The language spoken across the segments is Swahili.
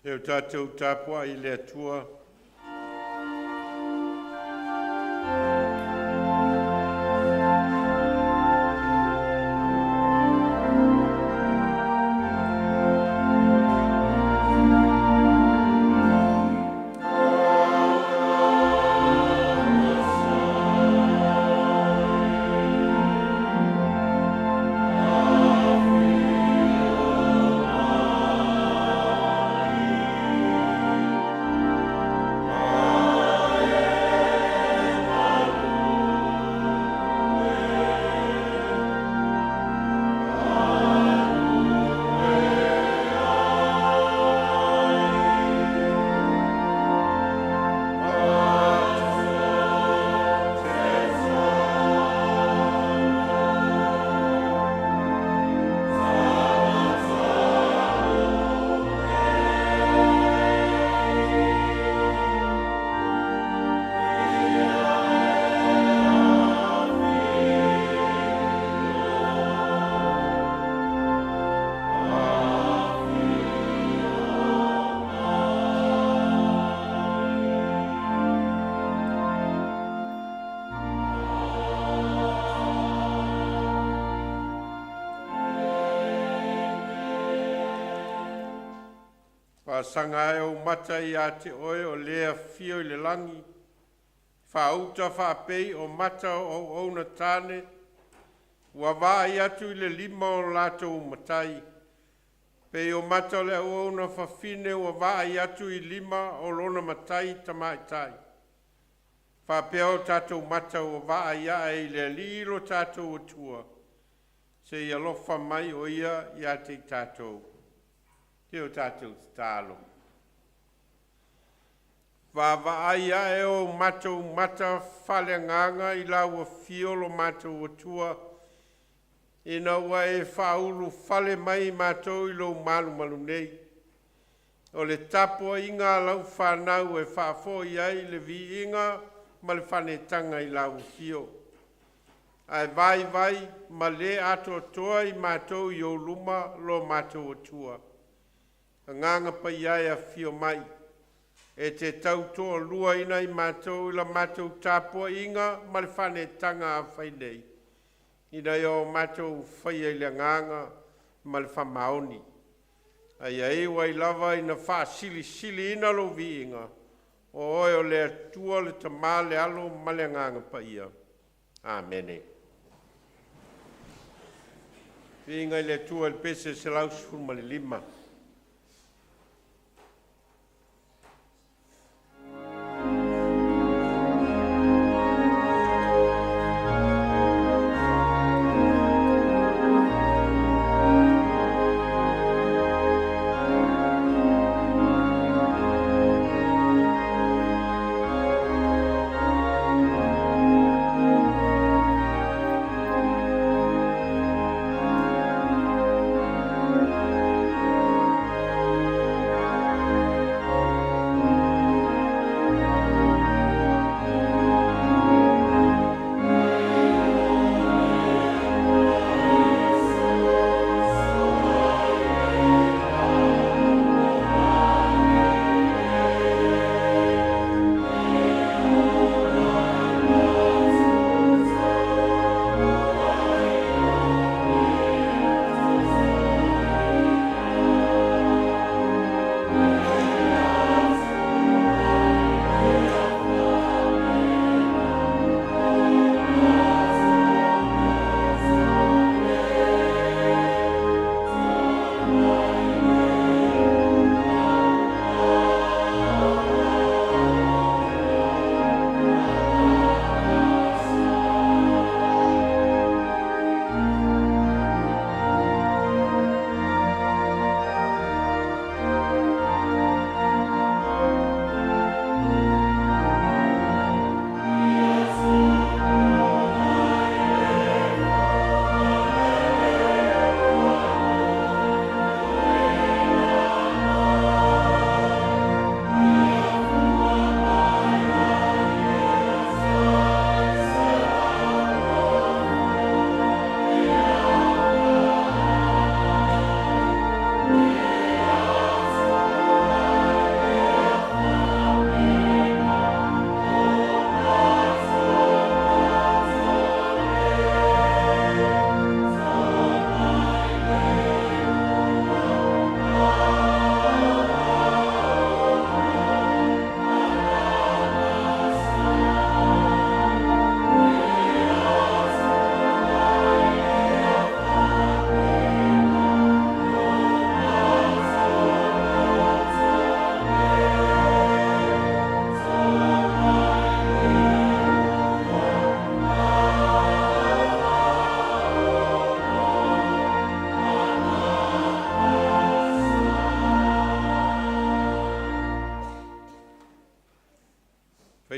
E o tātou tāpua I le atua. Sanga e o mata I a te oe o lea fio I le langi. Whauta whapei o mata o ona tāne. Ua waa I atu I le lima o lātou matai. Pei o mata o le o ona whawhine ua waa I atu I lima o lona matai tamaitai. Whapea o tātou mata ua waa I a I le lilo tātou atua. Se I alofa mai o ia I a te tātou. Te o tātou tālo. Wāwaai e o matou mata whale nganga I lau a fiolo matou atua. Ina ua e whaulu whale mai matou I lau malu malu nei. O le tapo inga lau whanau e whafo iai le vi inga ma le whanetanga I lau fio. Ai vai ma le ato toa I matou I o luma lo matou atua. Nganga pa iai a fio mai. E te tautoa lua ina I mātou I la mātou tāpua inga ma le whanetanga a whainei. Ina I o mātou whaia I le nganga ma le whamaoni. Ai ai wai lava ina wha sili ina lo vi inga. O oi o le atua le tamā le alo ma le nganga pa ia. Amene. Inga I le atua le pese se lausu ma le lima.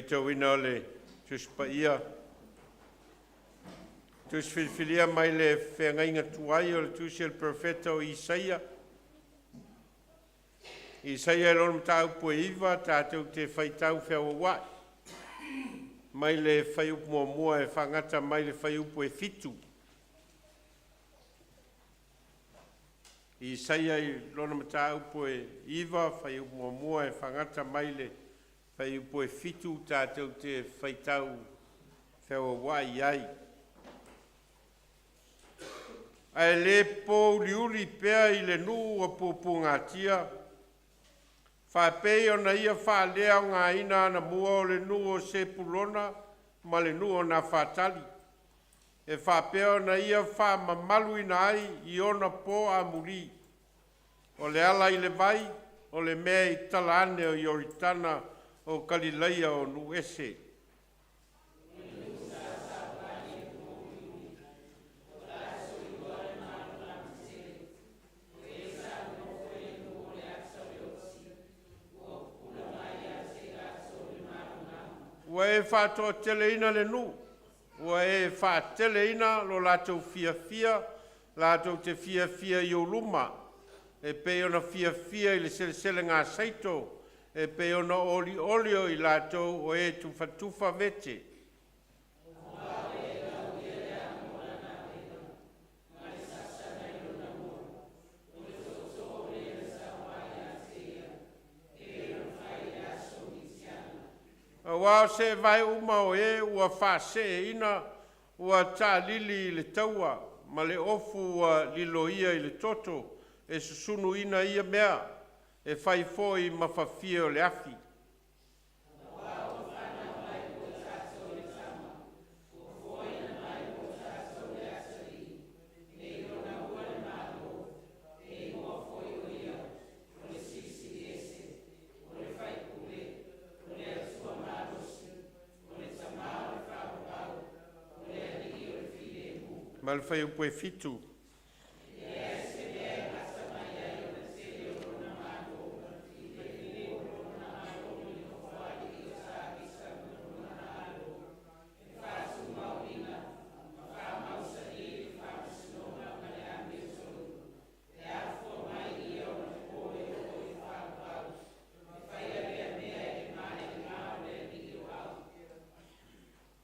tau ina o le tus pa ia. Tus filfilia mai le whengainga tuai o le tus il profeta o Isaia. Isaia e lonu tau pue iwa, tātou te whaitau whiawa wai. Mai le whaiupu mua e whangata mai le whaiupu e fitu. Isaia i lonu tau pue iwa, whaiupu mua e whangata mai le whaiupu e fitu, tātou te whaitau whiawa wai ai. Ai le pō liuri pēr i le nuu o pōpū ngātia. Whapei o na ia whaalea o ngā ina na mua o le nuu o sepulona ma le nuu o na whatali. E whapei o na ia whamamalu ina ai i ona pō a muri. O le ala i le vai, o le mea i talaane o Ioritana o Kalileia o Nuese. Ua e whātoa teleina le nu. Ua e whāteleina lo lātou fia, lātou te fia i o luma. E pei ona fia i le sele ngā saito. E pei ona oli o i lātou o e tufa vete. Wao se vai uma o e ua whase ina ua tā lili i le taua ma le ofu ua lilo ia i le toto e susunu ina ia mea e whai foi ma whawhia o le afi. Ma le whai upo e fitu.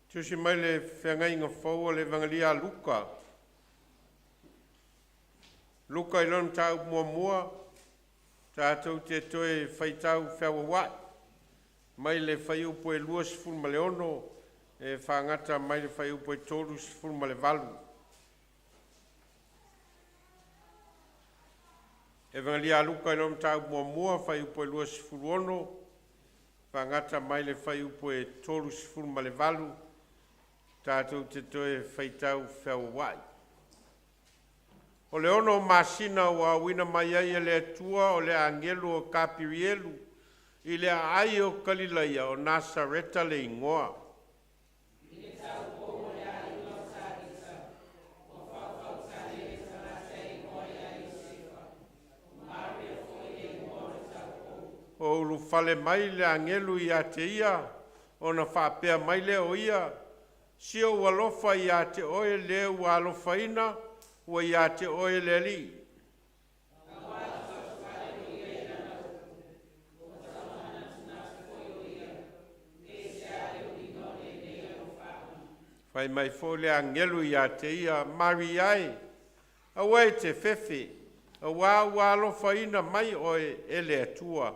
Tusi mai le whengainga whau le vangalia Luka. Luka i lonu tau mua, tātou te toe whaitau whiawa wai. Mai le whaiupo e 2.6 e whangata mai le whaiupo e 3.8. E vangalia Luka i lonu tau mua, whaiupo e 2.1, whangata mai le whaiupo e 3.8. Tātou te toe whaitau whiawa wai. O le ono masina wa wina mai ai le atua o le angelu o Kapirielu i le ai o Kalileia o Nasareta le ingoa. O ulu fale mai le angelu i ate ia o na whapea mai le o ia. Sio walofa i ate oe le walofa ina ua ia te oe le li. Whai mai fo le angelu ia te ia mari ai. Awai te fefe. A wā alofa ina mai oe e le atua.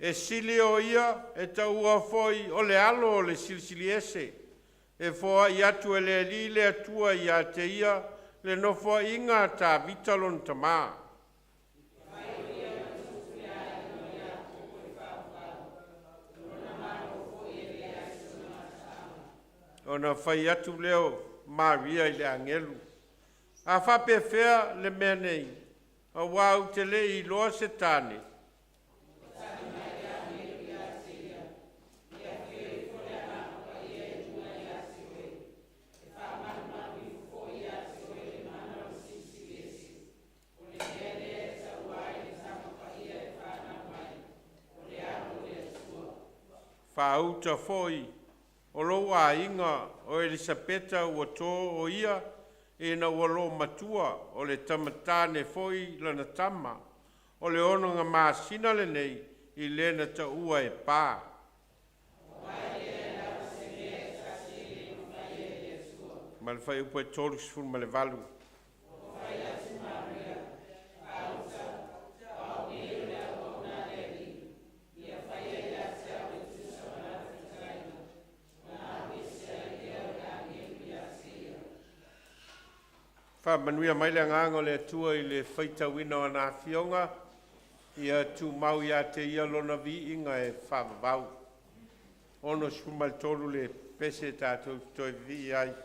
E sili o ia e taua foi o le alo o le silisili ese. E foa i atu e le li le atua i a te ia le nofo inga ta vitalon tama. Ona fai atu leo Maria i le angelu. A whape fea le mea nei. A wau te le i loa se tane. Whauta foi, o lo a inga o Elisabeta ua tō o ia, e na ua lo matua o le tamatane foi lana tama, o le ono ngā māsina le nei, i lena ta ua e pā. Ma le whai upo e tōru sifuru ma le valu. Whamanuia mai le ngāngo le atua i le whaitawina o nā whionga, ia tū mau ia te ia lona vi inga e whamavau. Ono sifuru ma le tōru le pese tātou toi vi ai.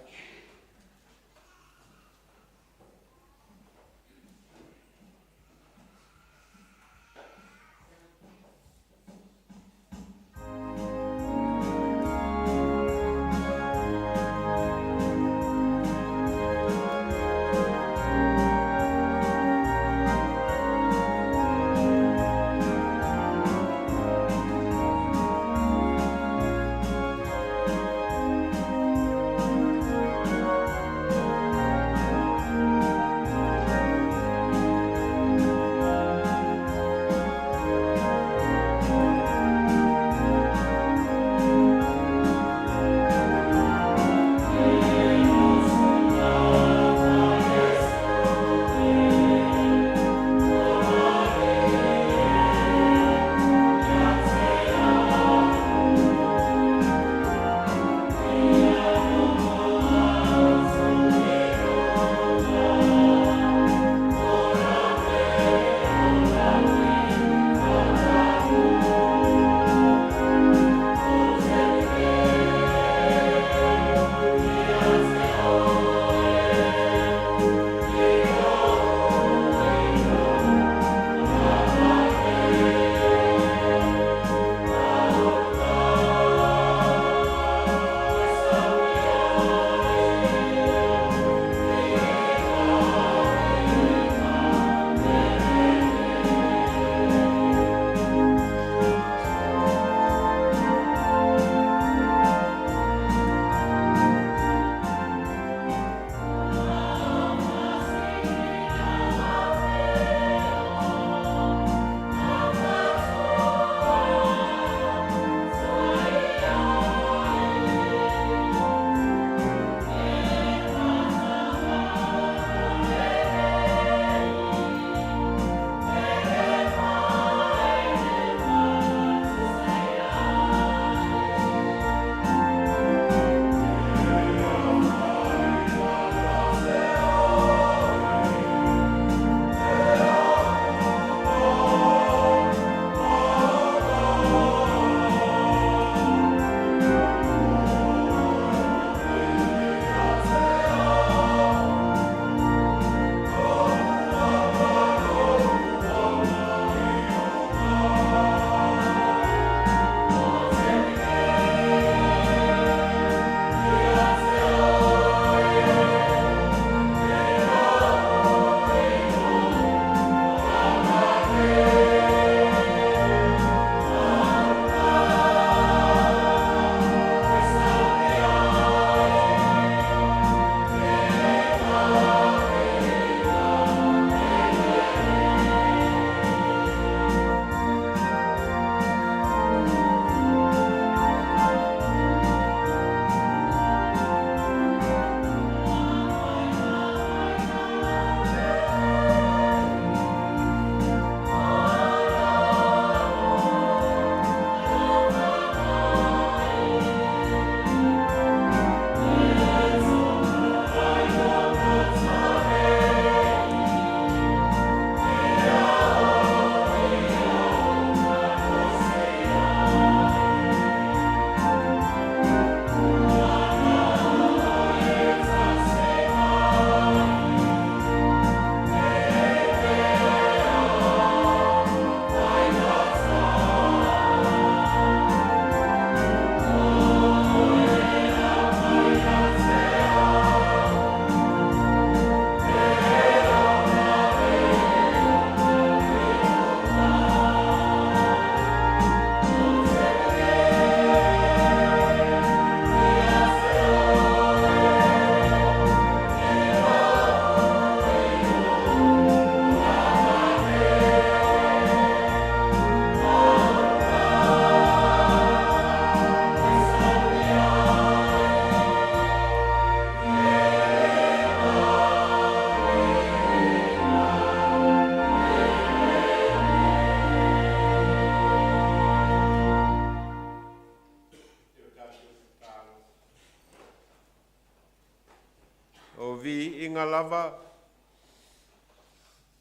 o vi inga lava,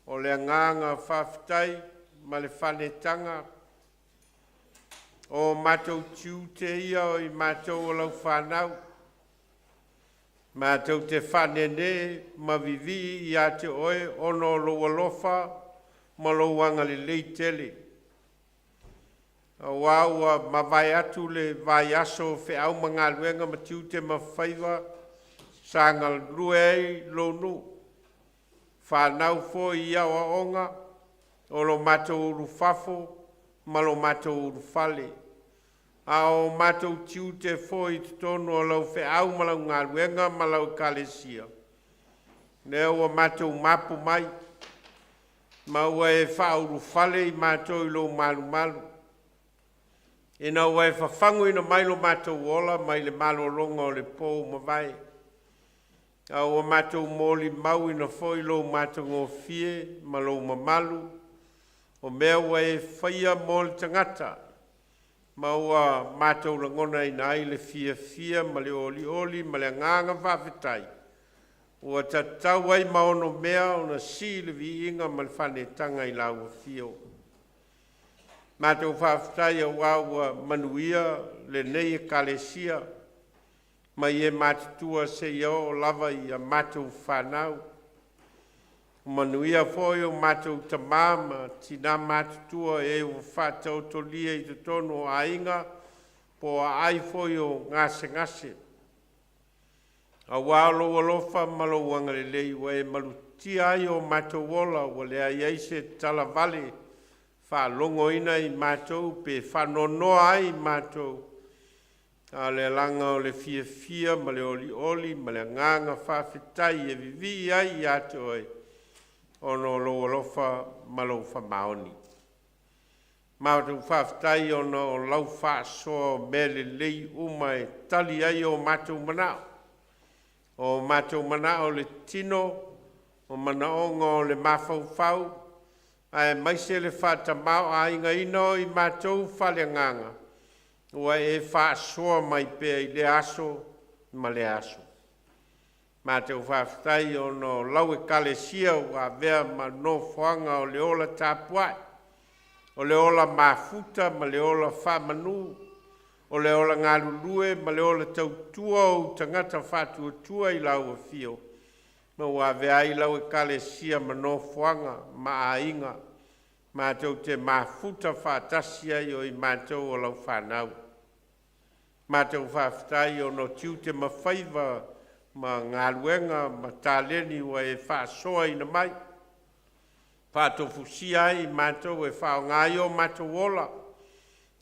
o le nganga whawhitai, ma le whanetanga, o mātou tiu te ia o i mātou o lau whanau, mātou te whanene, ma vivi i a te oe, ono loa lofa, ma louanga le leitele. Waua ma vai atu le vai aso fe au manga luenga ma tiu te ma whaiva, sanga luei lonu. Whanau fo i awa onga, o lo mātou urufafo, ma lo mātou urufale. A o mātou tiu te fo i tonu o lau fe au ma lau ngā luenga ma lau kalesia. Nea ua mātou mapu mai, ma ua e wha urufale i mātou i lo malu malu. E na ua e whawhangu ina mai lo mātou ola, mai le malo longa o le pō ma vai. A ua mātou mōli mau ina foi lo mātou ngō fie, ma lo mamalu. O mea ua e whaia mōli tangata. Ma ua mātou langona ina ai le fia, ma le oli, ma le nganga whawhetai. Ua tatau ai maono mea o na si le vi inga ma le whanetanga i lau fio. Mātou whawhetai a ua manuia le nei e kalesia. Ma ie mātutua se ia o lava i a mātou whanau. Manuia foi o mātou tamama, tina mātutua e o whātau tolia i te tono a inga, po a ai foi o ngase. A wālo alofa malo wangare lei wa e malutia ai o mātou wola wa le ai eise tala vale, wha longo ina i mātou, pe whanonoa ai mātou. A le langa o le fia, ma le oli, ma le nganga whawhetai e vivi ai i ato ai. Ono lo alofa malo fa maoni. Mātou whawhetai ono o lau whaasoa me le lei uma e tali ai o mātou manao. O mātou manao le tino, o manaonga o le mawhauwhau, ai maise le whatamau a inga ino i mātou whaleanganga. Ua e whaasoa mai pēr i le aso, ma le aso. Mātou whawhetai o no lau e kalesia ua vea ma no whanga o le ola tāpuai. O le ola mafuta ma le ola whamanu. O le ola ngalulue ma le ola tautua o tangata whatuatua i lau a fio. Ma ua vea i lau e kalesia ma no whanga ma a inga. Mātou te mafuta whatasia i o i mātou o lau whanau. Mātou whawhetai o no tiu te mawhaiva ma ngā luenga ma tāleni ua e whaasoa ina mai. Whātofusia i mātou e whao ngāi o mātou ola.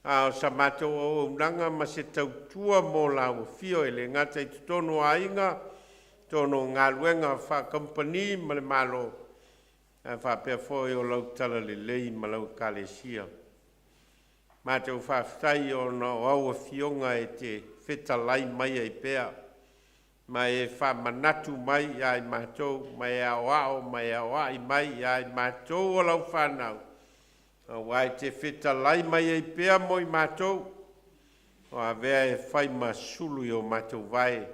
A sa mātou o unanga ma se tautua mō lau fio e le ngata i tutono a inga, tono ngā luenga whakampani ma le malo. Whapea fōi o lau tala le lei ma lau kalesia. Mātou whawhetai o na aua fionga e te whetalai mai ai pēa. Ma e whamanatu mai ai mātou, ma e awao, ma e awai mai ai mātou o lau whanau. Wai te whetalai mai ai pēa mo i mātou, o a vea e whai ma sulu i o mātou vai,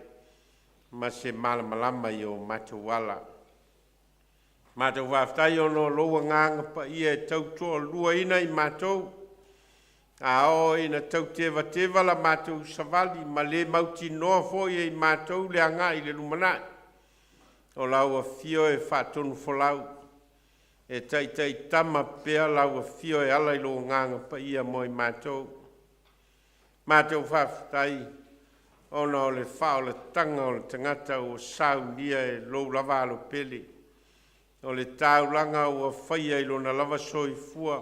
ma se malamalama i o mātou wala. Mātou whawhetai o no loa nganga pa ia e tautua lua ina i mātou, a o ina tau tewa la mātou savali, ma le mauti noa fōi i mātou le anga i le lumanai. O lau a fio e whātonu wholau, e tai tama pēa lau a fio e ala i lo nganga pa ia mo i mātou. Mātou whawhetai, ona o le whao le tanga o le tangata o Sauniga e lo lava alo pele. O le taulanga o a whaia i lo na lava soi fua,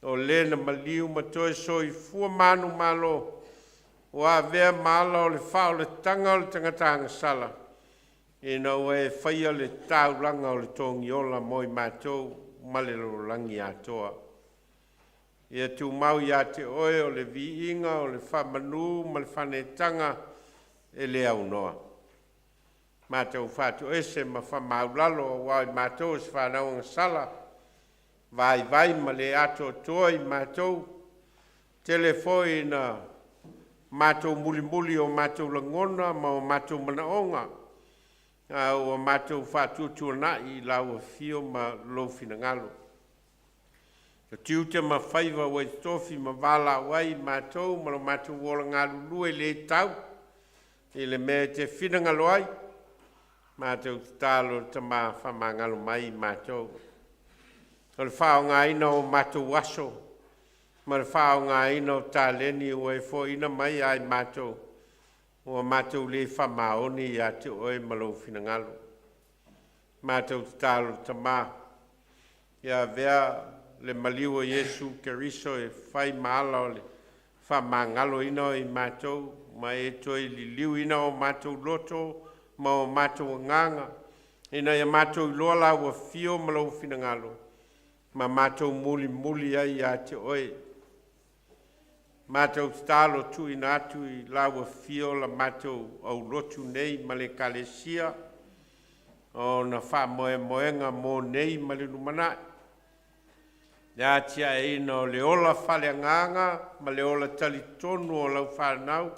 o lena maliu matoe soi fua manu malo, o a vea maala o le whao le tanga o le tangatanga sala. E na o e whaia le taulanga o le tongi ola moi mātou, male lo langi atoa. E atu mau i te oe o le vi inga, o le whamanu, ma le whanetanga, e le au noa. Mātou whātu ese ma whamaulalo o wai mātou se whanau ang sala, vai ma le ato toa i mātou, telefoi na mātou muli o mātou langona, ma o mātou manaonga, ua mātou whātuatua I lau fio ma lo finangalo. Ka tiu te ma whaiva wai tofi ma Vailaau ai mātou ma lo mātou wola ngā lulue le tau I le mea te finangalo ai mātou tālo te mā whamangalo mai mātou. O le whao ngā ina o mātou waso ma le whao ngā ina o tāleni o e fo ina mai ai mātou. O mātou le whamaoni I a te oe malo finangalo. Mātou tālo te mā. Ia vea le maliwa Yesu Keriso e whai maala o le whamangalo ina I mātou. Ma e toi li liu ina o mātou loto ma o mātou nganga. Ina ia mātou loa la ua fio malo finangalo. Ma mātou muli ai a te oe. Mātou tālo tu ina atu I laua fio la mātou au lotu nei ma le kalesia o na wha moenga mō nei ma le numanai. Ia tia e ina o le ola whale nganga ma le ola talitonu o lau whanau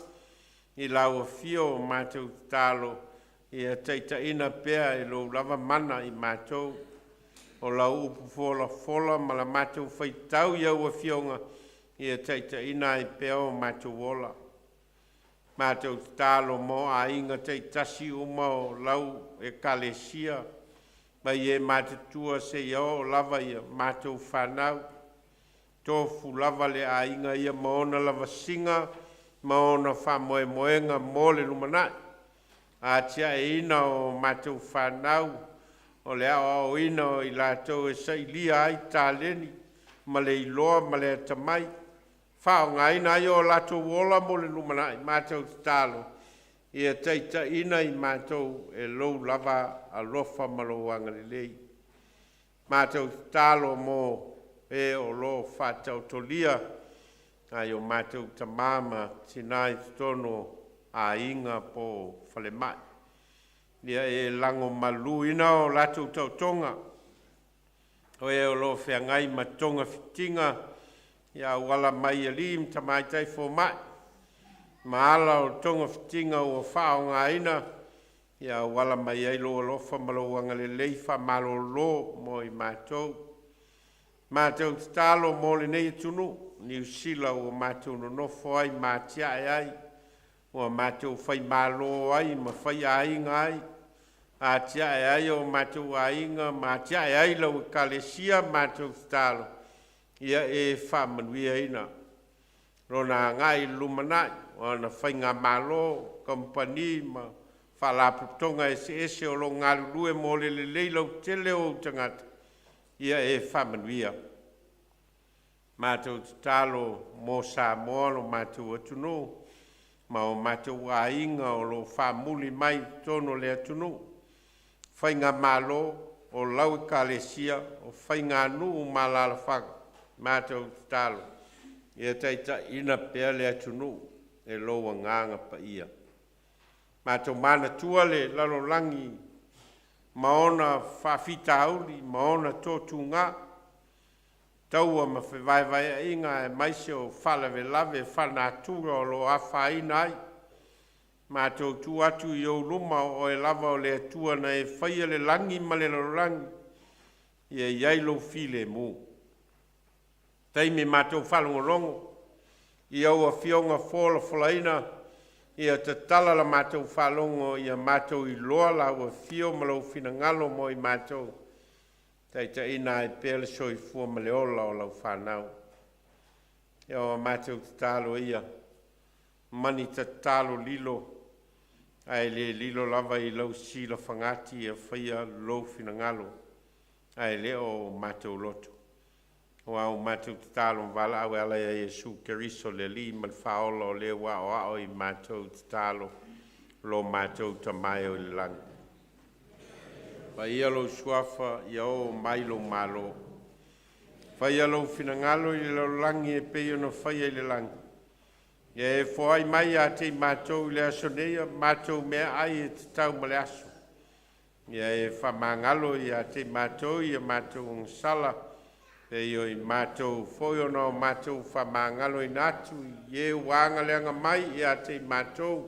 I laua fio o mātou tālo ia teita ina pea I lo lava mana I mātou o lau upu fola ma la mātou whaitau ia ua fionga ia teita ina I peo mātou wola. Mātou tālo mo a inga teitasi uma o lau e kalesia. Ma ie mātutua se ia o lava ia mātou whanau. Tofu lava le a inga ia maona lava singa, maona whamoenga mo le lumanai. A tia e ina o mātou whanau. O le ao ina o I lātou e sailia ai tāleni. Ma le iloa ma le atamai. Whao ngai na o lato wola mo le lumanai, mātou tālo. Ia teita ina I mātou e lou lava a lofa malo angalelei. Mātou tālo mo e o lo whātau tolia. Ai o mātou tamama tinai tono a inga po whale mai. Ia e lango malu ina o lato tautonga. O e o lo whiangai matonga fitinga. Ia wala mai alim tamai tai fo mai. Maala o tonga fitinga o whao ngā ina. Ia wala mai ai lo alofa malo wangale leifa malo lo mo I mātou. Mātou tālo mo le nei tunu. Niu sila o mātou no nofo ai mātia ai. O mātou whai malo ai ma whai ainga ai. A tia ai o mātou ainga mātia ai lau kalesia mātou tālo. Ia e whamanuia ina. Rona ngai lumanai, o na whainga malo, kompani, ma whalaputonga ese o lo ngā lulue mo le leilau tele o tangata. Ia e whamanuia. Mātou tālo mō Samoa lo mātou atunu, ma o mātou ainga o lo whamuli mai tono le atunu. Whainga malo o lau kalesia, o whainga nu malala whaka. Mātou tālo, ia teita ina pea le atunu e loa nganga pa ia. Mātou mana tua le lalolangi, maona whawhita auli, maona tōtu ngā. Taua ma whewaiwai inga e maise o whalawe lave whanātura o lo awha ina ai. Mātou tu atu I o luma o e lava o le atua na e whaia le langi ma le lalolangi. Ia iailo file mū. Taimi mātou whalongolongo, I aua fionga whola whalaina, ia te tala la mātou whalongo, ia mātou I loa la ua fio malau finangalo mo I mātou. Taita ina e pēle soi fua maleola o lau whanau. Ia o mātou te talo ia, mani te talo lilo, ai le lilo lava I lau sila whangati ia whaia lau finangalo, ai le o mātou lotu. O au mātou te tālo Vailaau ala ia Yesu Keriso le li mal whaola o le wa o ao I mātou te tālo lo mātou ta mai o le lang. Pa ia lo suafa ia o mai lo malo. Fa ia lo finangalo I lo langi e peio no whaia I le lang. Ia e fwai mai a te mātou I le asonea, mātou mea ai e te tau male aso. Ia e whamangalo I a te mātou I a mātou sala. E io I mātou whoio no mātou whamangalo I nātu, I e wanga leanga mai I a te mātou.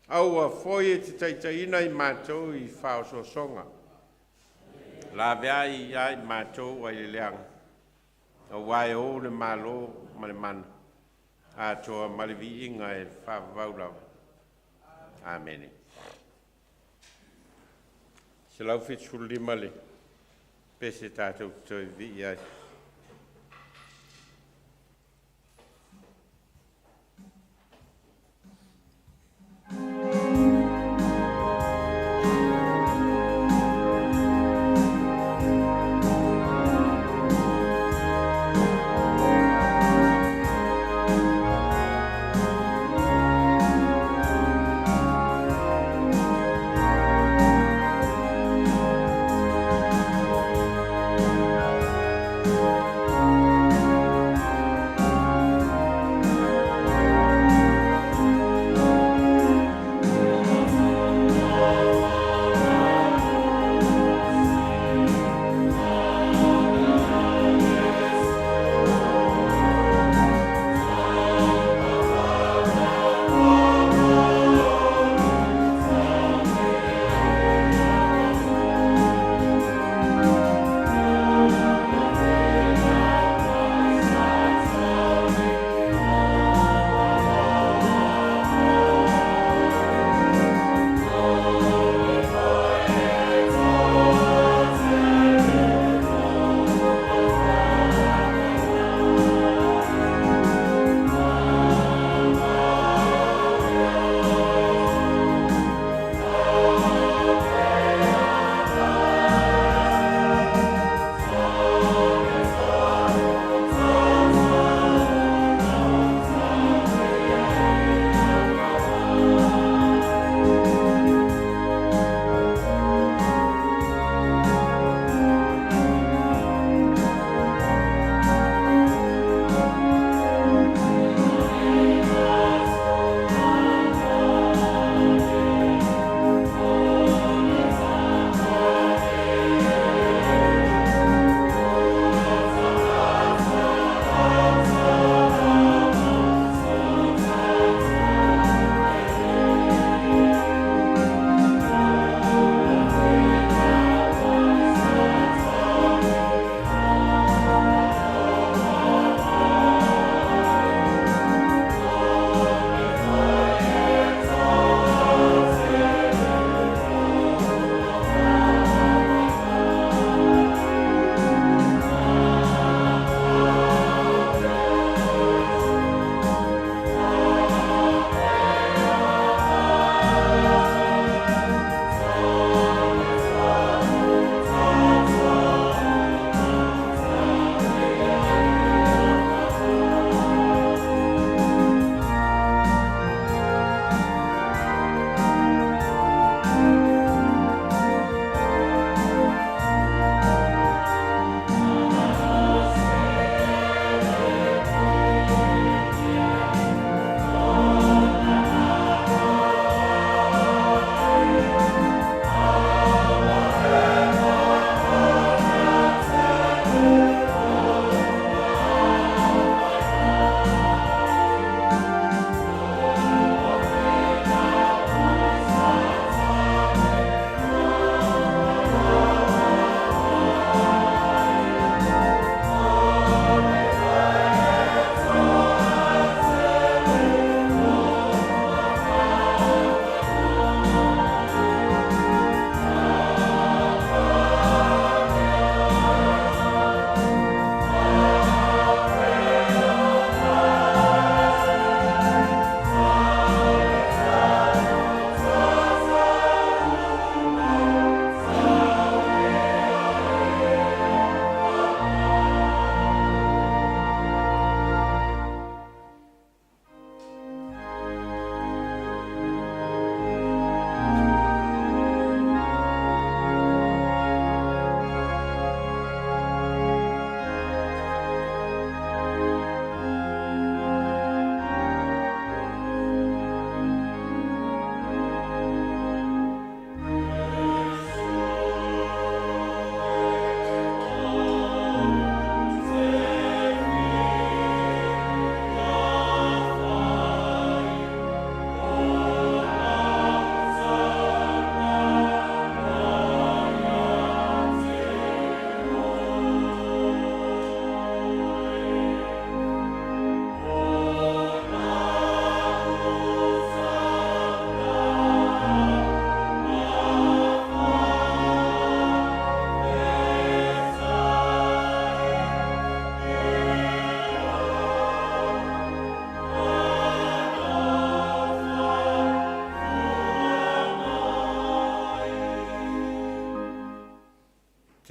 Aua foi e te taitaina I mātou I whaososonga. La vea I ai mātou ai le leanga. O wai o le malo male mana. A toa malevi inga e whavaurau. Amen. Se lau fitu lima le. Pese tātou toi vi ai.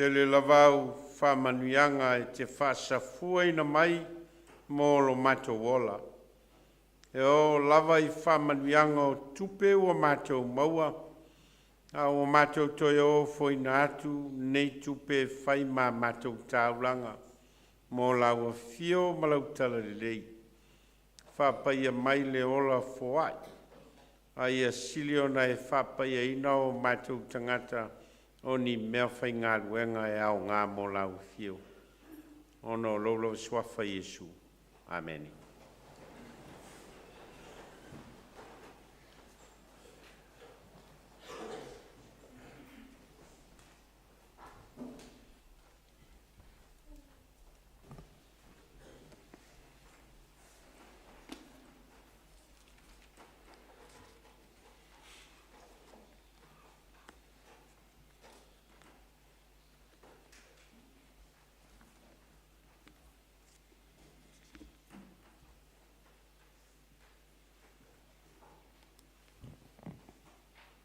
Te le lavau whamanuianga e te whaasafua ina mai mō lo mātou wola. E o lava I whamanuianga o tupe o mātou maua, a o mātou toi o foina atu nei tupe whai mā mātou tāulanga, mō laua fio malautala lei. Whapaia mai le ola foai, a ia silio na e whapaia ina o mātou tangata, o ni mea whai ngā ruenga e au ngā mō lau fio. Ono lolo swafa Yesu. Amen.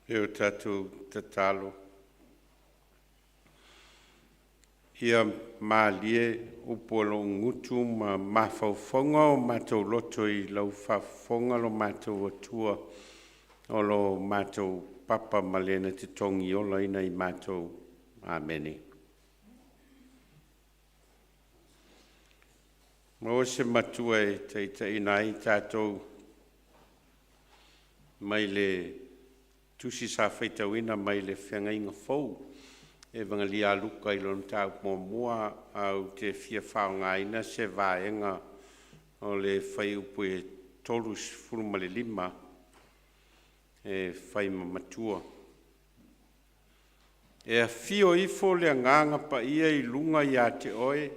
E o tātou tatalo. Ia mālie upolo ngutu ma mawhauwhonga o mātou loto I lau whawhonga lo mātou atua o lo mātou papa malena te tongi ola ina I mātou. Amene. Ma o se matua e teita ina I tātou mai le tusi sa whaitawina mai le whengainga fau. E vangali a luka I lon tau mua au te fia whao ngaina se vaenga o le whai upu e tolus furuma le lima e whai mamatua. E a fio ifo le nganga pa ia I lunga I a te oe.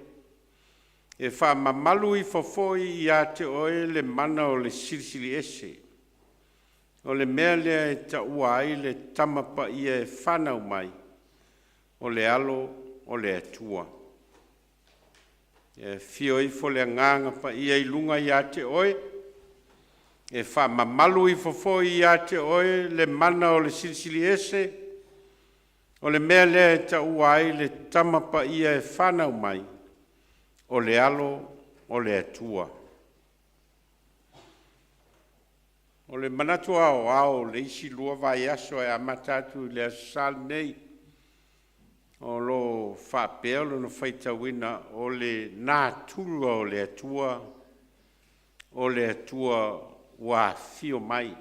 E wha mamalu ifo foi I a te oe le mana o le sirisiri ese. O le mea lea e ta ua ai le tamapa ia e whanau mai, o le alo o le atua. E fio ifo le nganga pa ia I lunga I a te oe, e wha mamalu ifo foi I a te oe le mana o le sirisiri ese, o le mea lea e ta ua ai le tamapa ia e whanau mai, o le alo o le atua. O le manatu ao le isi lua vai aso e amatatu le asal nei. O lo whapea lo no whaitawina o le nā turua o le atua wa fio mai.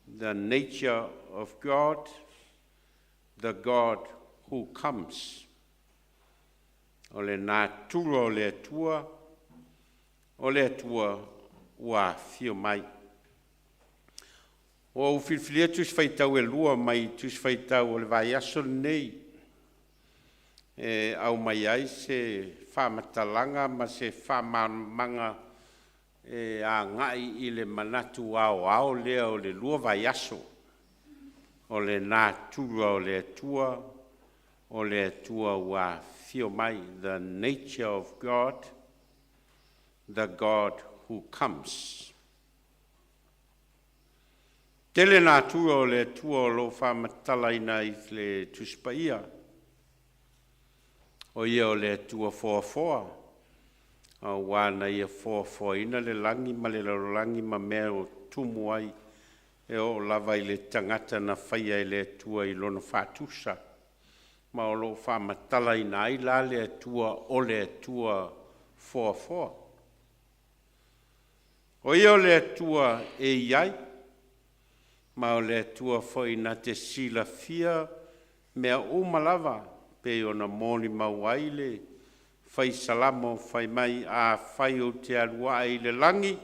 The nature of God, the God who comes. O le nā turua o le atua wa fio mai. O filfilia tus faitau e lua mai tus faitau o le vai aso nei. E au mai ai se whamatalanga ma se whamamanga e a ngai I le manatu ao lea o le lua vai aso. O le nā turua o le atua wa fio mai. The nature of God, the God who comes. Tele nā tua o le tua o lo whamatalaina I le tuspaia. O ia o le tua foa. A wana ia foa ina le langi ma le langi ma mea o tumu ai. E o lava I le tangata na whaia I le tua I lono whātusa. Ma o lo whamatalaina ai la le tua o le tua foa. O ia o le tua e iai, ma o le tua foi na te sila fia mea umalava pe o na moni mauaile, fai salamo, fai mai a fai o te alua I le langi,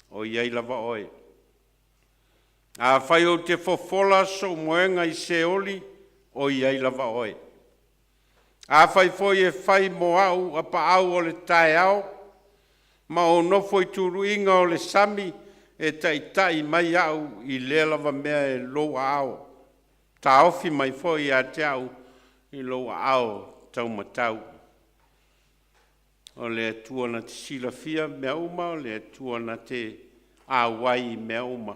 o iai lava oe. A fai o te fofola so moenga I se oli, o iai lava oe. A fai foi e fai mo au, a pa au o le tae au, ma o no foi turu inga o le sami e Talita'i mai au I le lava mea e loa au. Ta ofi mai foi a te au I loa au tau matau. O le atua na te silafia mea uma, o le atua na te awai mea uma.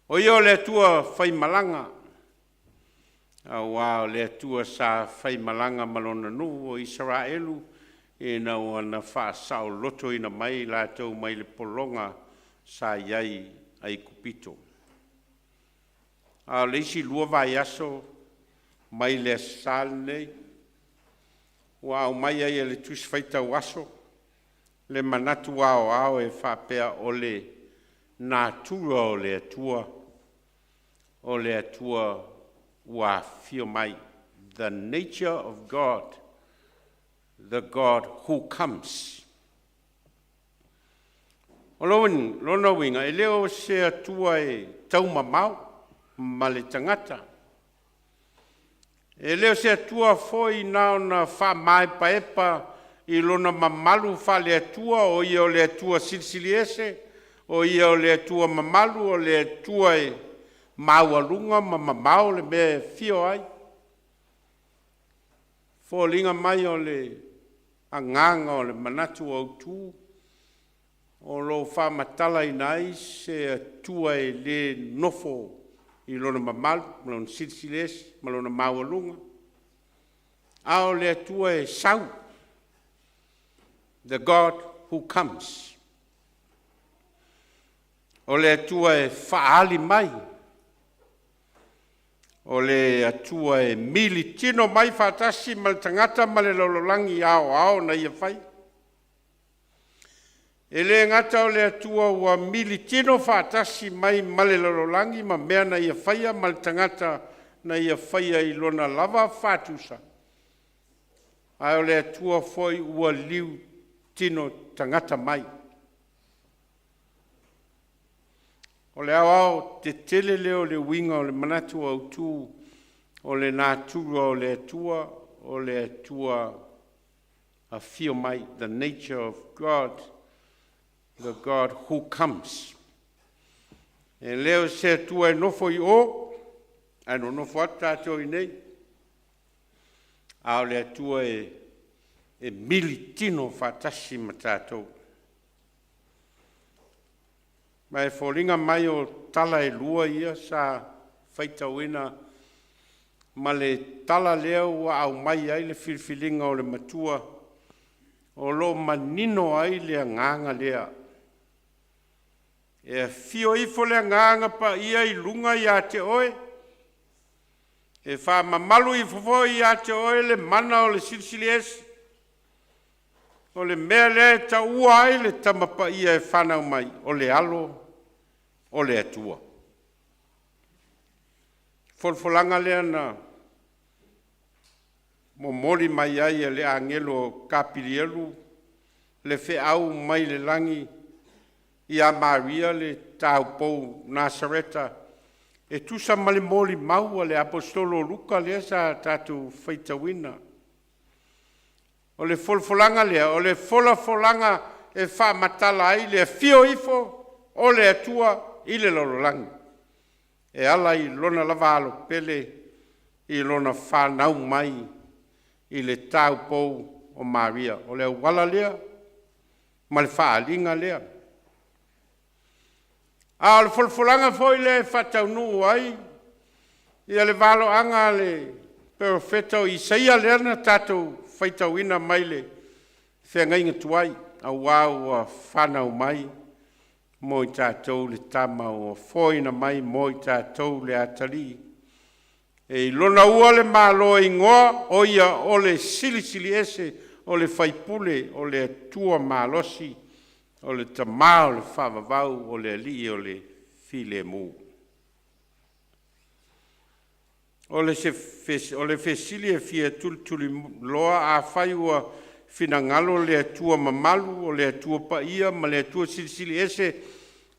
O ia o le atua whai malanga. Wao le atua sa fai malanga malona nu o Israelu e na wana wha sao loto ina mai la tau mai le polonga sa iai ai kupito. A leisi lua vai aso mai le sal nei wa o mai ai le tus faita waso le manatu wao ao e whapea o le na tua o le atua wa fio mai the nature of God, the God who comes. O lona winga e leo se atua e tau mamau ma le tangata. E leo se atua foi nao na wha mai paepa i lona mamalu wha le atua o ia o le atua silsiliese, o ia o le atua mamalu o le atua e maualunga ma mamau le me fio ai. Fo linga mai o le anganga o le manatu au tu, o lo wha matala inai se atua e le nofo i lona mamalu, malona silsiles, malona maualunga. Ao le atua e sau, the God who comes. O le atua e whaali mai, o le atua e mili tino mai whatasi ma le tangata ma le lololangi ao na ia whai. E le ngata o le atua ua mili tino whatasi mai ma le lololangi ma mea na ia whaia ma le tangata na ia whaia i lona lava whatusa. Ai o le atua foi ua liu tino tangata mai. O le au te tele leo le winga o le manatu au tu, o le natura o le atua a fio mai, the nature of God, the God who comes. E leo se atua e nofo i o, ano nofo atato i nei, au le atua e militino fatasi matatou. Mai fōringa mai o tala e lua ia sa whaitauina ma le tala leo au mai ai le filfilinga o le matua o lo manino ai le anganga lea. E fio ifo le anganga pa ia i lunga i a te oe. E wha mamalu i fofo i a te oe le mana o le silsilies. O le mea le ta ua ai le tamapa ia e whanau mai o le alo. O le atua. Folfolanga lea na momoli mai ai le angelo kapilielu, le fe au mai le langi i a Maria le tau pou Nasareta, e tusa ma le moli maua le apostolo Luka lea sa tatu feitawina. O le folfolanga lea, o le folanga e wha matala ai le fio ifo o le atua i le lololangi. E ala i lona lava alo pele i lona whanau mai i le tau pou o Maria. O le wala lea, ma le whaalinga lea. A le folfolanga foi le whataunu ai, i le valo anga le profeta o Isaia lea na tatou whaitauina mai le whengainga tuai, a wau a whanau mai, mo i tātou le tama o foina mai mo i tātou le atali. E lona ua le malo i ngoa o ia o le silisili ese o le whaipule o le atua malosi o le tamā o le whavavau o le ali o le file mu. O le fesili e fia tuli loa a whai ua finangalo le atua mamalu o le atua paia ma le atua silisili ese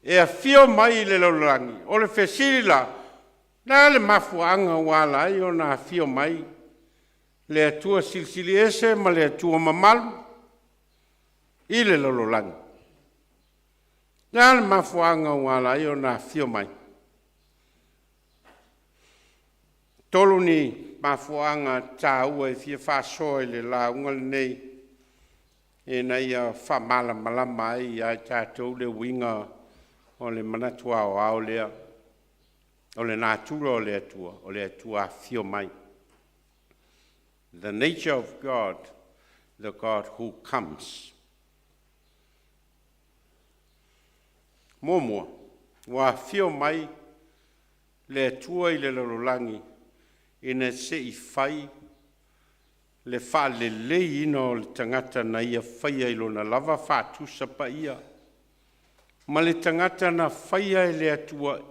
e a fio mai le lololangi. O le fesili la, na le mafuanga wala ai o na fio mai le atua silisili ese ma le atua mamalu i le lololangi. Na le mafuanga wala ai o na fio mai. Tolu ni mafuanga tā ua e fia whasoe le la ungal nei e nei a whamala malama ai a tātou le winga o le manatua o ao lea. O le nā tura o le atua fio mai. The nature of God, the God who comes. Momoa, wa fio mai le atua I le lololangi, ina se I fai le wha le lei ina o le tangata na ia whaia I lona lava wha tusa pa ia. Ma le tangata na whaia le atua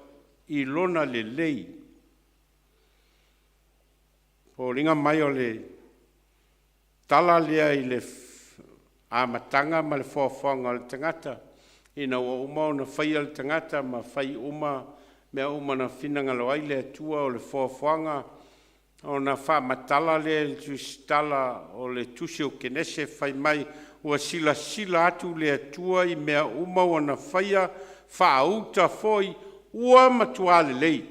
I lona le lei. Po ringa mai o le tala lea I le amatanga ma le whawhanga o le tangata. Ina ua uma o na whaia le tangata ma whai uma mea uma na whinanga lo ai le atua o le whawhanga. O na wha matala le tala o le tusi o kenese whai mai ua sila atu le atua I mea uma o na whaia wha auta foi ua matua le lei.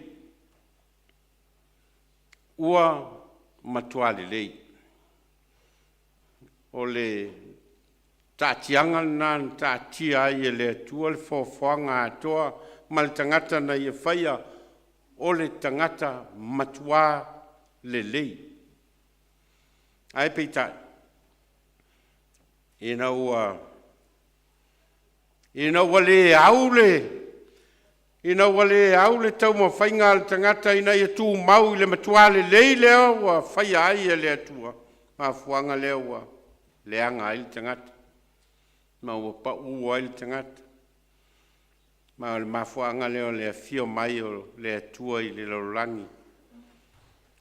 Ua matua le lei. O le tātianga nā tātia ai le atua le whawhanga atoa ma le tangata na ia whaia o le tangata matua le lei. Ai peita. Ina ua le aule. Ina wale au le tau ma whainga le tangata ina ia tū mau I le matua le lei leo wa whaia ai le atua. Ma fuanga leo wa leanga ai le tangata. Ma ua pa ua ai le tangata. Ma le mafuanga leo le fio mai o le atua I le lorangi.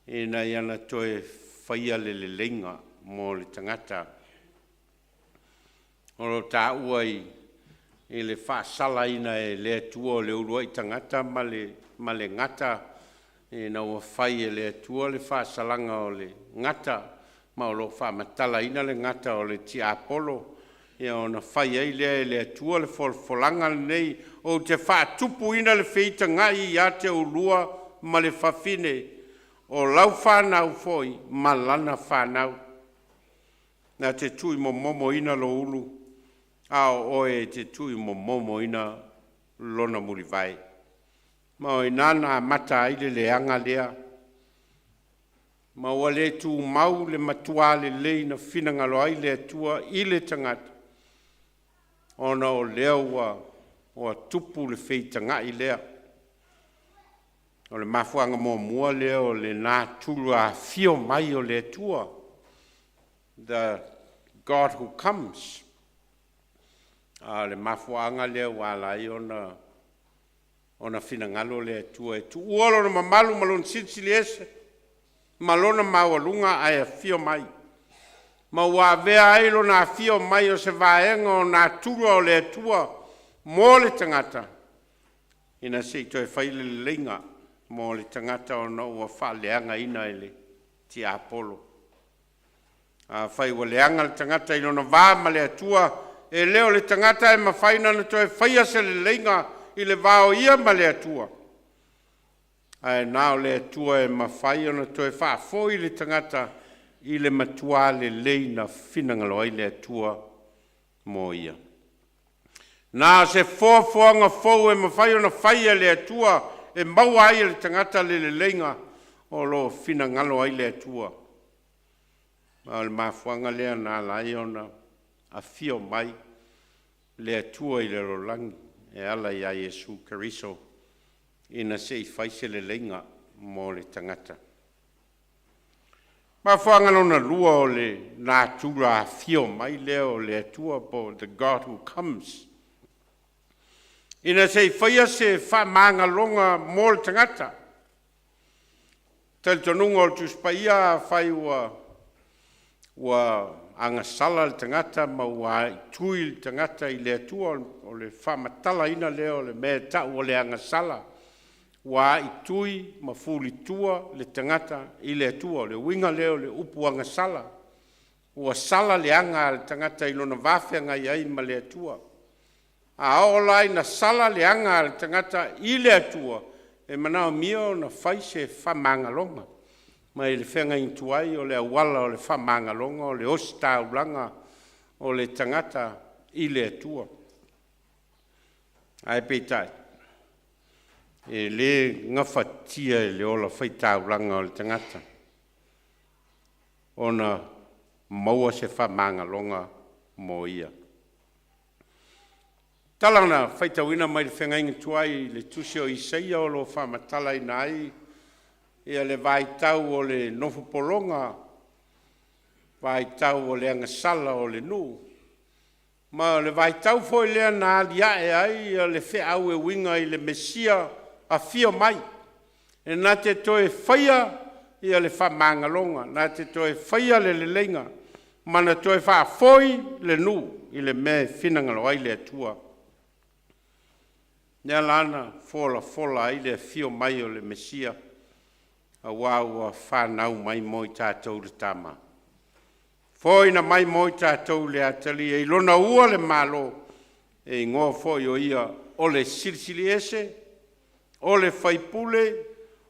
Ina iana toe whaia le lenga mo le tangata. Oro tā ua I le whaasala ina le atua o le urua I tangata ma le ngata. Na ua whai le atua le whaasalanga o le ngata. Ma o lo whaamatala ina le ngata o le tia apolo. Ia o na whai ai le atua le folanga nei. O te whaatupu ina le whita ngai I te urua ma le whawhine. O lau whanau foi ma lana whanau. Na te tui mo momo ina lo ulu. Ao oe te tui mo momo ina lona muri vai. Ma o nana mata ai le leanga lea. Ma o le tu mau le matua le lei na whinanga lo ai le atua I le tangata. Ona o lea o tupu le whitanga I lea. O le mafuanga mo mua lea o le nā tulu a fio mai o le atua. The God who comes. Le mafuanga lea walai ona whinangalo le atua e tu uolo na mamalu malon sitsili ese malona mawalunga ai a fio mai ma wavea ai lo na fio mai o se vaenga o na tura o le atua mo le tangata ina se toi whaile le lenga mo le tangata o na ua whaleanga ina ele ti apolo whai wa leanga le tangata ilo na vama le atua e leo le tangata e mawhaina na toi whaia se le lenga I le vao ia ma le atua. Ai nao le atua e mawhaia na toi whaafoi le tangata I le matua le leina whinangalo ai le atua mo ia. Nā se fōwhanga fōu e mawhaia na whaia le atua e maua ai le tangata le lenga o lo whinangalo ai le atua. Ma le mawhanga lea nā lai ona a fio mai le atua I le rolangi e ala ia Yesu Kariso ina se I whaise le lenga mo le tangata. Ma whangano na lua o le nā tura a fio mai leo le atua po the God who comes. Ina se I whaia se whamanga longa mo le tangata. Talitonunga o tuspaia whai ua anga sala le tangata ma ua tui le tangata I le atua o le whamatala ina leo le mea tau o le anga sala. Ua I tui ma fuli tua le tangata I le atua le winga leo le upu anga sala. Ua sala le anga le tangata I lona wawhenga I ai ma le atua. A ola na sala le anga le tangata I le atua e manao mio na whaise whamanga longa. Ma I le whenga intuai o le awala o le whamanga longa o le osta ulanga o le tangata I le atua. Ai peitai. e le ngafatia e le ola whaitauranga o le tangata. Ona maua se whamanga longa mo ia. Talana whaitauina mai le whengainga tuai le tusi o Isaia o lo whamatala i nai ia le vaitau o le nofu polonga, vaitau o le angasala o le nu. Ma le vaitau foi lea na alia e ai ia le wheau e winga i le Mesia a fio mai. E nā te toe whaia ia le whamanga longa, nā te toe whaia le lenga, mana toe wha foi le nu i le me whinangalo ai le atua. Nea lana fola ai le fio mai o le Mesia, a wau a whanau mai moi tātou le tama. Foi na mai moi tātou le atali e ilona ua le malo e ngoa foi o ia o le silisili ese, o le whaipule,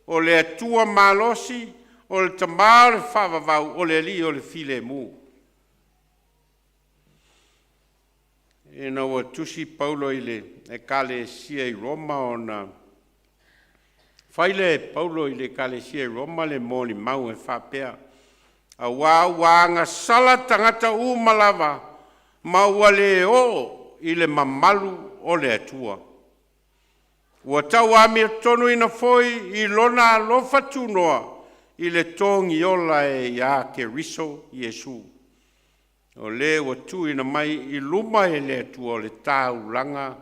o le atua malosi, o le tamā le whavavau, o le li o le file mu. E na ua tusi Paulo i le e kale sia i Roma o na whaile Paulo i le kale sia i Roma le mōni mau e whapea. A wāanga sala tangata malava ma ua le o i le mamalu o le atua. Ua tau amia tonu ina foi i lona alofa tunoa i le tongi ola e ia ke riso Yesu. O le ua tu ina mai i luma e le atua o le tau langa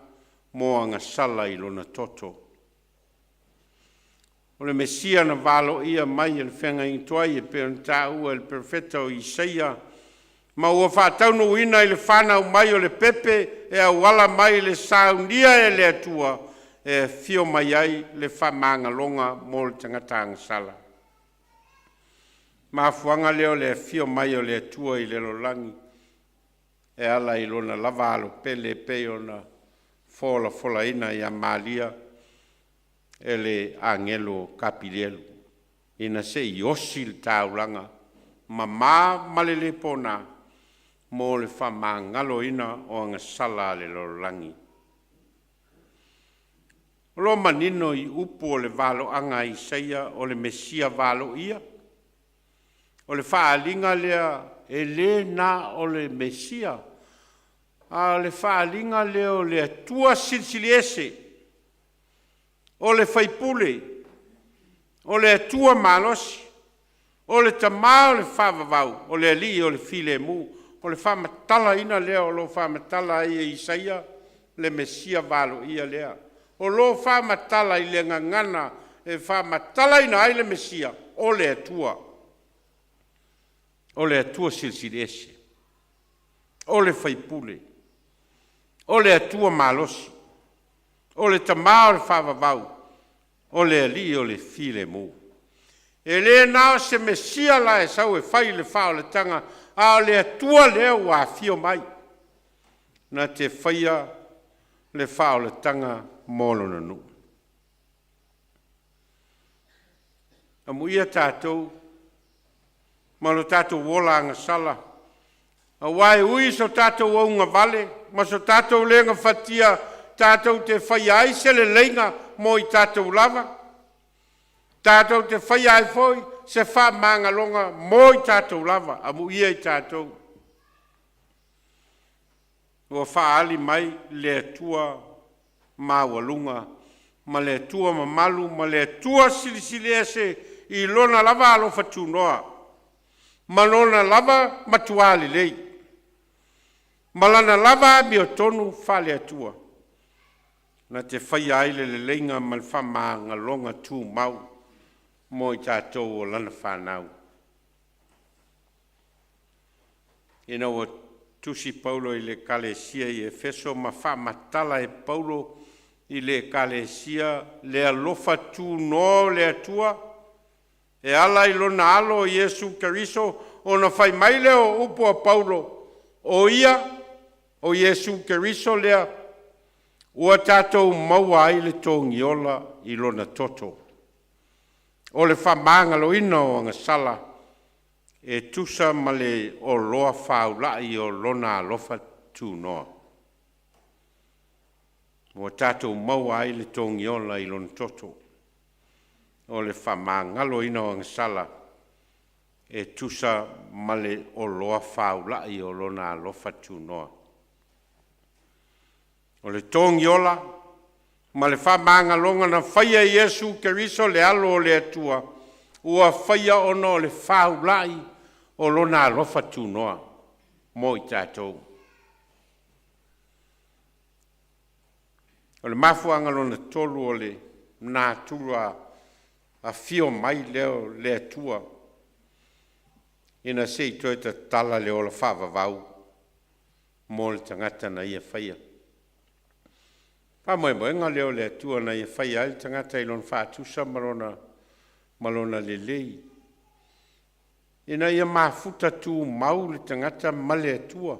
moanga sala i lona toto. O le Mesia na valo ia mai e le whenga intuai e peonta ua le profeta o Isaia. Ma ua whātaunu ina i le whanau mai o le pepe e a wala mai le saunia e le atua e fio mai ai le whamanga longa mo le tangatanga sala. Ma fuanga leo le fio mai o le atua i le lolangi e ala i lona lavalo pele peo na fola ina i a malia e le angelo kapilelu. Ina se i osil taulanga ma malele pona mo le whamangalo ina o anga sala le lolangi. Lo manino i upo le valo anga Isaia o le Mesia valo ia. O le whaalinga lea e le na o le Mesia. A le whaalinga leo le atua silsiliese. O le whaipule, o le atua malosi, o le tamā o le whavavau, o le ali o le file mu, o le whamatala ina lea o lo whamatala ia Isaia, le Mesia valo ia lea. O lo whamatala i le ngangana e whamatala ina ai le Mesia, o le atua silsilese, o le whaipule, o le atua malosi, o le tamā o le whavavau, o le ali o le file mu. E le nao se Mesia la e sau e whai le whao le tanga, a le atua leo a fio mai. Na te whaia le whao le tanga molo na nu. A muia tātou, malo tātou wolanga sala. A wai ui so tātou aunga vale, ma so tātou lenga fatia tātou te whai ai se le leinga mo i tātou lava. Tātou te whai ai foi se wha manga longa mo i tātou lava, a mu ia i tātou. Ua wha ali mai le atua mawalunga, ma le atua mamalu, ma le atua silisiliese i lona lava alo fatunoa. Ma lona lava matuali lei. Ma lana lava mi o tonu whale atua. Na te whai aile le leinga mal whamanga longa tū mau mo i tātou o lana whanau. E na o tusi Paulo i le kalesia i Efeso ma whamatala e Paulo i le kalesia le alofa tū no le atua e ala i lona alo Yesu Keriso o na whai maile o upo a Paulo o ia o Yesu Keriso lea ua tātou maua ai le tongi ola i lona toto. O le whamangalo ina o anga sala e tusa ma le o loa whaulai o lona alofa tūnoa. o tātou maua ai le tongi ola I lon toto. O le whamangalo ina o ngasala e tusa male o loa whaulai o lona alofa tūnoa. O le tongi ola, ma le whamangalonga na whaia Iesu Keriso le alo o le atua, ua whaia ono o le whaulai o lona alofa tūnoa, mo I tātou. O le mafuanga lona tolu o le nā tura a fio mai leo le atua, ina se I toi ta tala le ola whavavau, mo le tangata na ia whaia. Moenga leo le atua na ia whaia le tangata I lon whātusa malona le lei. Ina ia mafuta tū mau le tangata ma le atua.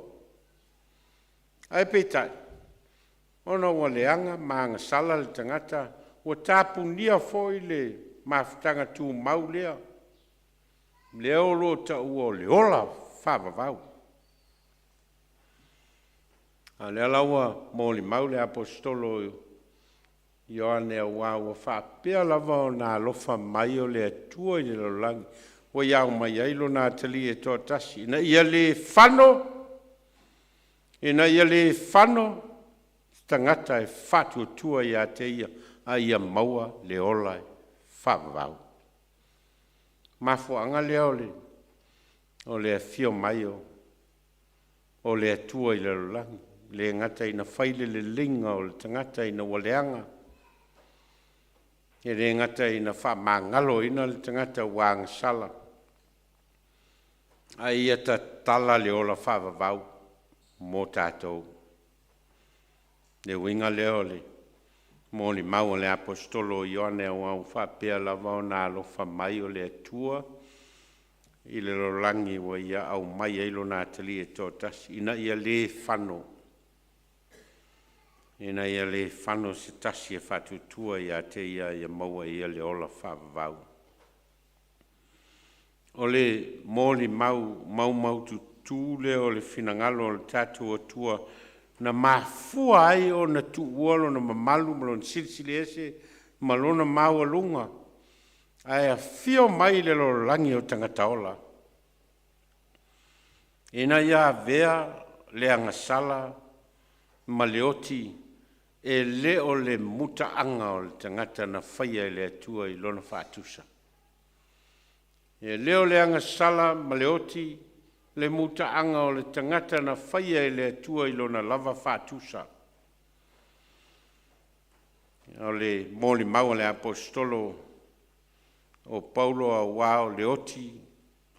Ai peitai, ona ua leanga maanga sala le tangata, ua tāpunia foi le mafutanga tū mau lea. Leo lo ta ua le ola whavavau. A le alaua mo li mau le apostolo Ioane ua whapea lava o nā lofa mai o le atua I le lolangi. Wa iau mai ailo nā tali e tō tasi. Ina ia le whano, tangata e whatu tua I a te a ia maua le ola e whavavau. Mafuanga leo o le fio mai o le atua I le lolangi. Le ngata ina whaile le linga o le tangata ina waleanga. E le ngata ina whamangalo ina le tangata wang sala. A ia ta tala le ola whavavau mo tātou. Le winga leo mo li mau le apostolo Ioane o whapea lava o nā lofa mai o le atua. I le lolangi wa ia au mai eilo nā tali e tō tasi. Ina ia le whano. Ina ia le whano se tasi e whatutua I a te ia maua ia le ola whavavau. O le mōli mau tu leo le whinangalo o le tātua tua na mafua ai o na tu uolo na mamalu malon silisili ese malona maua lunga. Ai a fio mai le lo langi o tangata ola. Ina ia vea le angasala maleoti e le o le muta anga o le tangata na whaia I le atua I lona whātusa. E le o le angasala maleoti le muta anga o le tangata na whaia I le atua I lona lava whātusa. O le mōli mau le apostolo o Paulo a wao le oti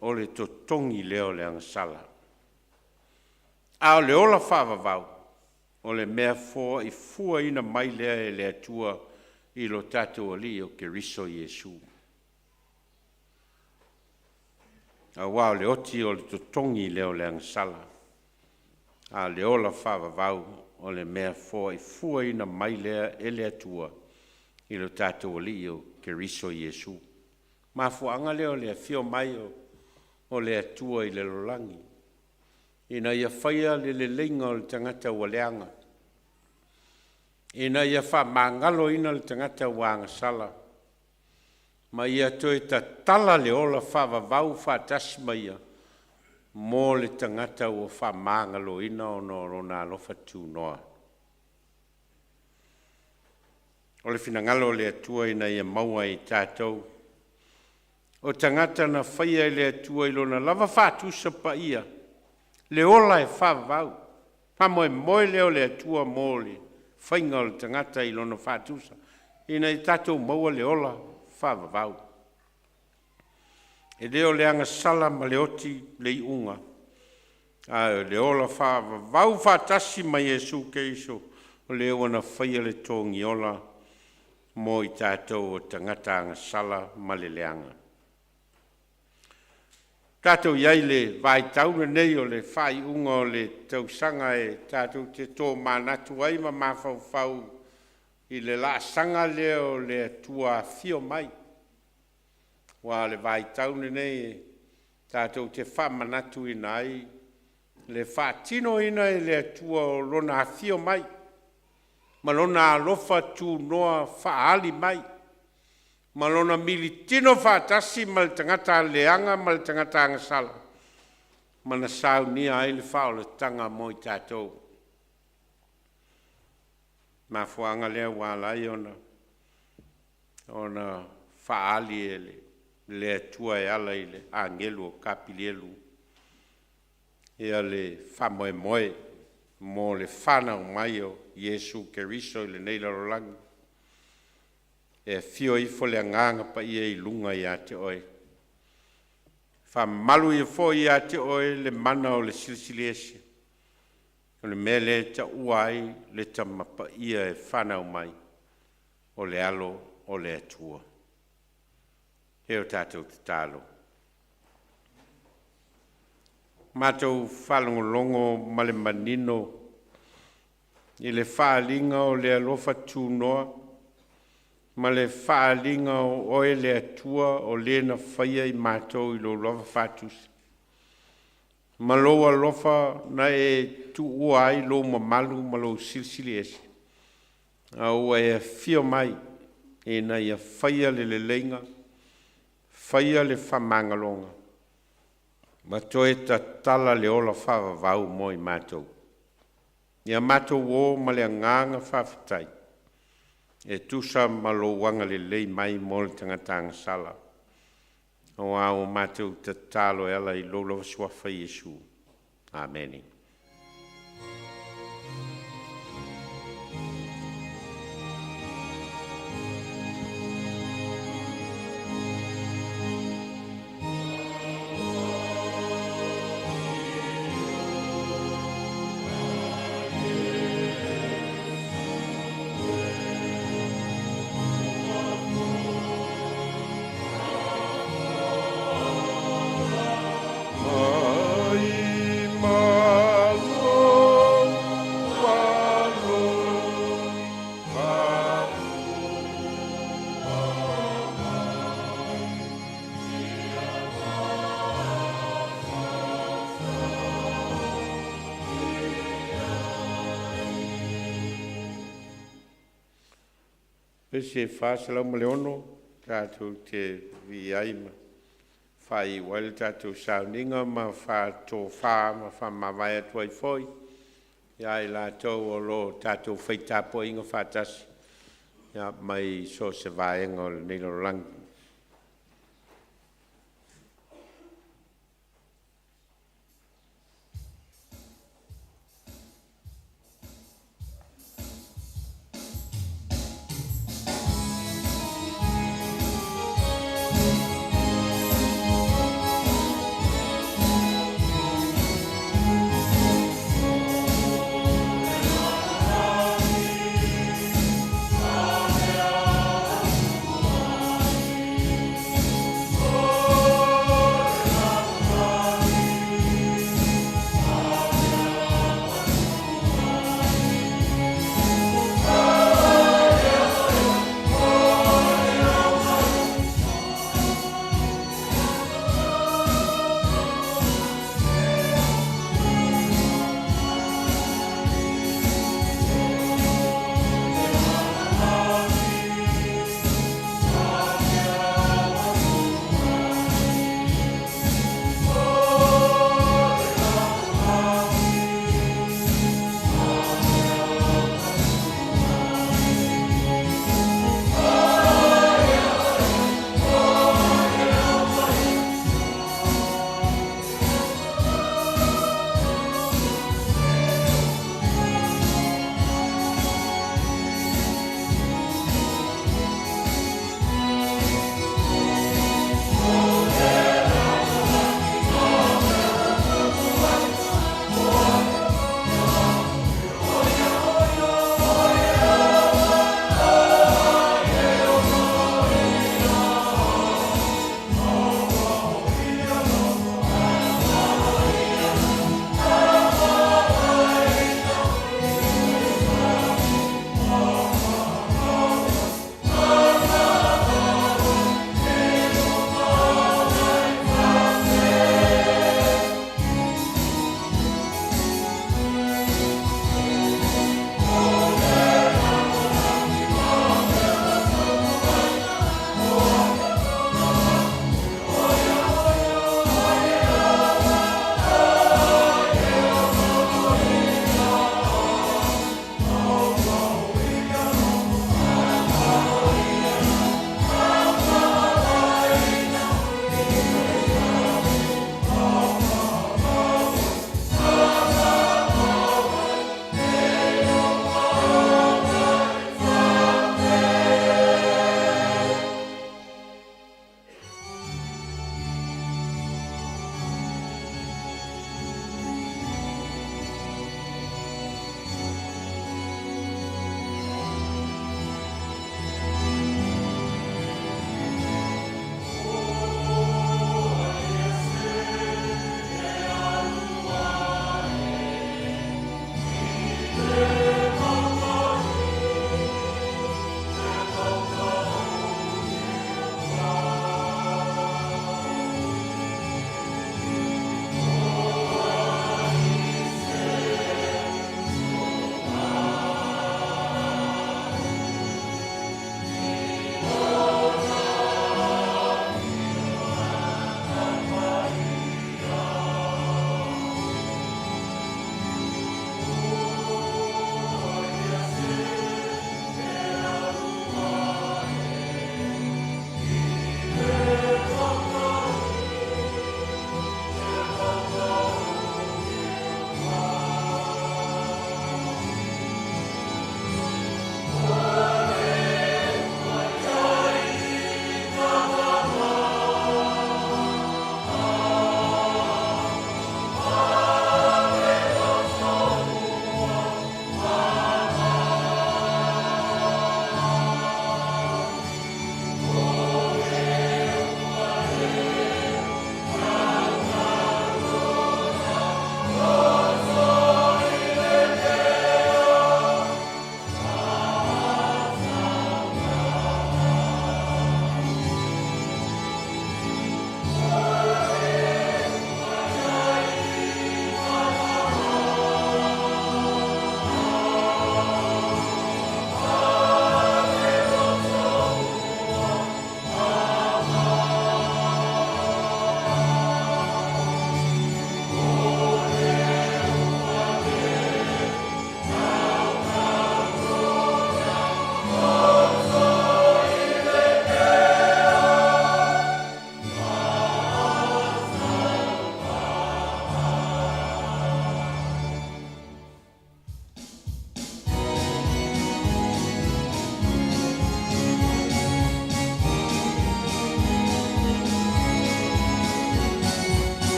o le totongi leo le angasala. A le ola whavavau. O le mea fōa I fua ina mai lea e le atua I lo tātou ali o Keriso Iesu. A wao le oti o le totongi leo le angasala. A le ola whavavau o le mea fōa I fua ina mai lea e le atua I lo tātou ali o Keriso Iesu. Ma fuanga leo le fio mai o le atua I le lolangi. Ina ia whaia le linga o le tangata ua leanga. Ina ia whamangalo ina le tangata ua angasala. Ma ia toi ta tala le ola whavavau whatasi mai mo le tangata ua whamangalo ina o no rona alofa tūnoa. O le finangalo le atua ina ia maua I tātou. O tangata na whaia le atua I lona lava whātusa pa ia. Le ola e whavavau. Pamoe moe leo le atua mōli. Whainga o le tangata I lona whātusa. Ina I tātou maua le ola whavavau. E leo le angasala ma le oti le iunga. Le ola whavavau whātasi ma Iesu Keriso. O leo ana whaia le tōngi ola mo I tātou o tangata angasala ma le leanga. Tātou iai le Vaitauna nei o le whai unga o le tausanga e tātou te tō mānatu ai ma mawhau I le la sanga leo le tua fio mai. Wa le Vaitauna nei tātou te whamanatu ina ai le whatino ina I le tua o lona fio mai. malona alofa tu noa faali mai, malona militino fatasi ma le tangata leanga ma le tangata angasala, mana saunia ai le fao le tanga mo i tātou. Ma fuanga lea walai ona faali ele, le atua e ala i le angelu o kapilielu, ia le famoe moe, mo le whana o mai o Iesu Keriso i le nei larolangi. E fio i fo le anganga pa ia i lunga i ate oe. Wha malu i fo i ate oe le mana o le silsilese. O le mele ta uai le tama pa ia e whana o mai. O le alo o le atua. Heo tātou te tālo. Mātou whalongolongo male manino i le whaalinga o le alofa tūnoa, ma le whaalinga o oe le atua o le na whaia i mātou i lo lova whātusi. Ma lo alofa na e tu ua ai lo mamalu ma lo silsili esi. A ua e fio mai e na ia whaia le leinga, whaia le whamangalonga. Ma toe ta tala le ola whawa vau mo i mātou. Ia mātou o ma le nganga whawhitai. E tusa ma lo wanga le lei mai mo le tangatanga sala. O au mātou ta talo ela i lo lo swafa Yesu. Amen. Se whāsala ma leono, tātou te viai ma whai waile tātou Sauniga ma whātō whā ma whamawai atu ai whoi. Ia i lātou o lo tātou whaitapo inga whātasi. Ia mai so se vaenga o le nilo rangi.